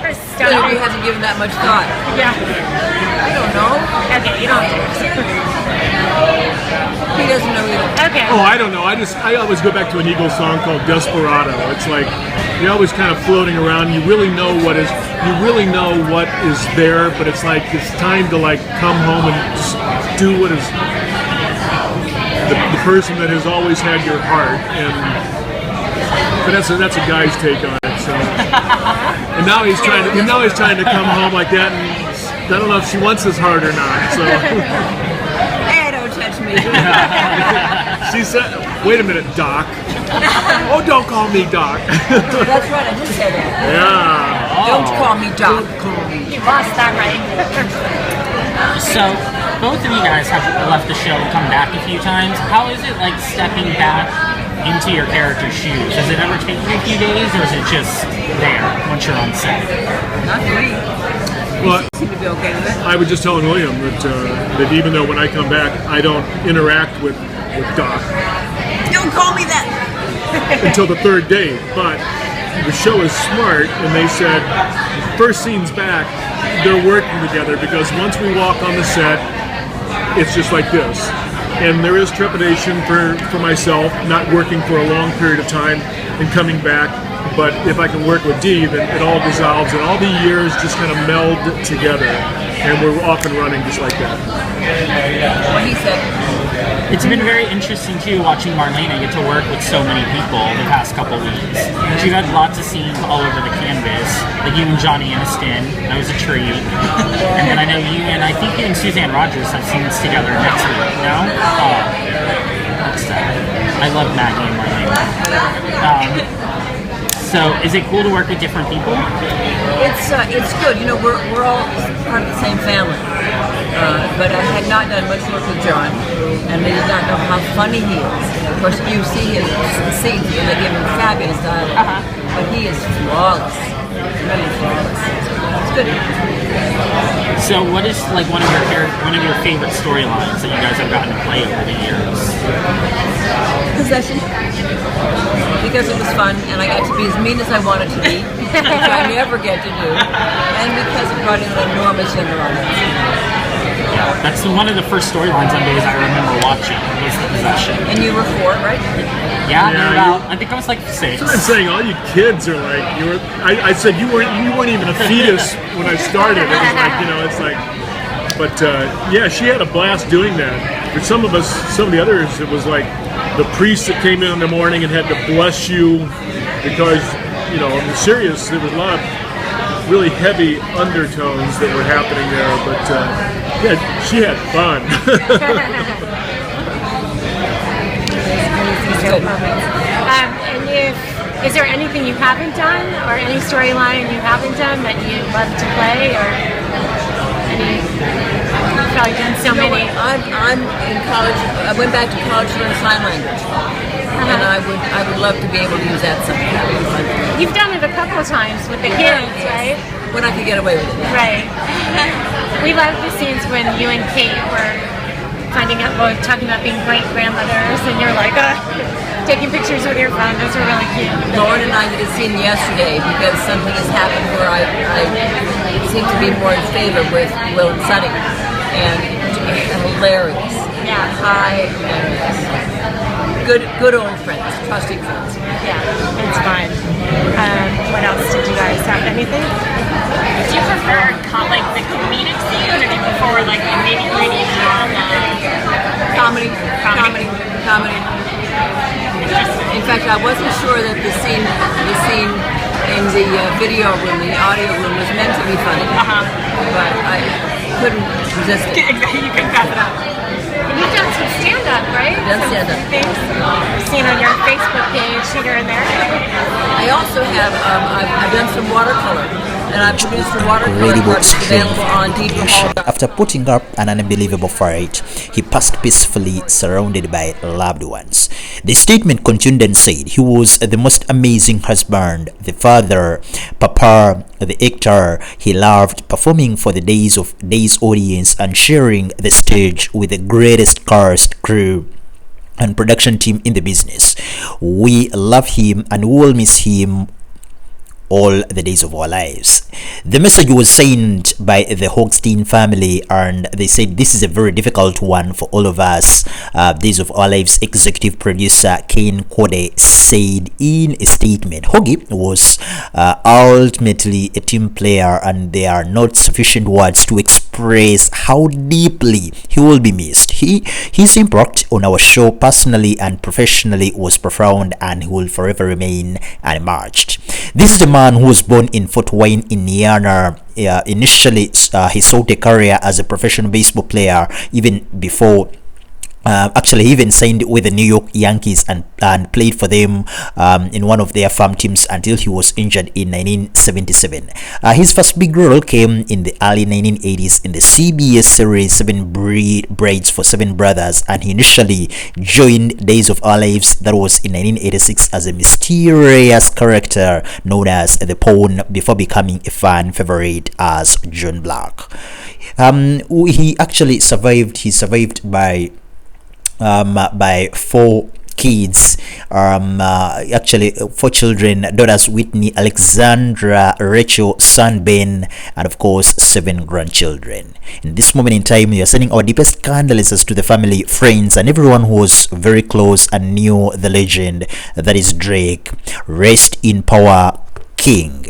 For stuff. He hasn't given that much thought. Yeah. I don't know. Okay, you don't have to. He doesn't know either. Okay. Oh, I don't know. I always go back to an Eagles song called Desperado. It's like you're always kind of floating around. You really know what is there, but it's like it's time to like come home and just do what is the person that has always had your heart. But that's a guy's take on it. So, and now he's trying to come home like that, and I don't know if she wants his heart or not. So. Hey, don't touch me. She said, "Wait a minute, Doc." Oh, don't call me Doc. That's right, I did say that. Yeah. Don't call me Doc. You lost that right. So, both of you guys have left the show and come back a few times. How is it like stepping back into your character's shoes? Does it ever take you a few days, or is it just there once you're on set? Not me. Well, You seem to be okay with it. I was just telling William that even though when I come back, I don't interact with Doc Don't call me that. until the third day. But the show is smart, and they said first scene's back, they're working together because once we walk on the set, it's just like this. And there is trepidation for myself not working for a long period of time and coming back. But if I can work with Dee, then it all dissolves and all the years just kind of meld together. And we're off and running just like that. What he said. It's been very interesting too watching Marlena get to work with so many people the past couple weeks. She had lots of scenes all over the canvas, like you and Johnny Aniston. That was a treat. And then I know you and I think you and Suzanne Rogers have scenes together next week. No? Oh, that's sad. I love Maggie and Marlena. So is it cool to work with different people? It's good. You know, we're all part of the same family. But I had not done much work with John, and I did not know how funny he is. Of course, you see his scenes, and they give him fabulous dialogue. But he is flawless, really flawless. It's good. So, what is like one of your favorite storylines that you guys have gotten to play over the years? Possession. Because it was fun, and I got to be as mean as I wanted to be, which I never get to do, and because it brought in an enormous younger audience. That's one of the first storylines on days I remember watching was the possession. And you were 4, right? Yeah, I think I was like 6. So I'm saying all you kids are like I said you weren't even a fetus when I started. It was like it's like, but yeah, she had a blast doing that. For some of the others, it was like the priest that came in the morning and had to bless you because in the serious there was a lot of really heavy undertones that were happening there. But yeah, she had fun. And is there anything you haven't done, or any storyline you haven't done that you'd love to play, or any? You've probably done so many. I'm in college. I went back to college to learn sign language, and I would love to be able to use that sometime. You've done it a couple of times with the kids, right? When I could get away with it. Right. We love the scenes when you and Kate were talking about being great grandmothers, and you're like, taking pictures with your phone. Those are really cute. Lauren and I did a scene yesterday because something has happened where I seem to be more in favor with Will and Sonny, and hilarious. Yeah. Good old friends, trusting friends. Yeah, it's fun. What else did you guys have? Anything? Do you prefer like the comedic scenes, or do you prefer like the nitty-gritty drama? Comedy. In fact, I wasn't sure that the scene in the video room, the audio room, was meant to be funny. But I couldn't resist it. You couldn't pass it up. And you've done some stand-up, right? I've done stand-up. Things I've seen on your Facebook page here and there. I also have, I've done some watercolor. And I produced a watercolor incredible art strength available on and passion. After putting up an unbelievable fight, he passed peacefully surrounded by loved ones. The statement continued and said he was the most amazing husband, the father, papa, the actor he loved, performing for the Days audience and sharing the stage with the greatest cast, crew and production team in the business. We love him and will miss him all the days of our lives. The message was sent by the Hogestyn family, and they said this is a very difficult one for all of us. Days of Our Lives executive producer Ken Kode said in a statement, Hogie was ultimately a team player, and there are not sufficient words to express how deeply he will be missed. His impact on our show personally and professionally was profound, and he will forever remain unmatched. This is the man who was born in Fort Wayne, Indiana. Initially, he sought a career as a professional baseball player even before. Actually, he even signed with the New York Yankees and played for them in one of their farm teams until he was injured in 1977. His first big role came in the early 1980s in the CBS series Seven Braids for Seven Brothers, and he initially joined Days of Our Lives, that was in 1986, as a mysterious character known as the Pawn, before becoming a fan favorite as John Black. He actually survived. He survived by 4 kids, actually 4 children, daughters Whitney, Alexandra, Rachel, son Ben, and of course 7 grandchildren. In this moment in time, we are sending our deepest condolences to the family, friends, and everyone who was very close and knew the legend that is Drake. Rest in power, King.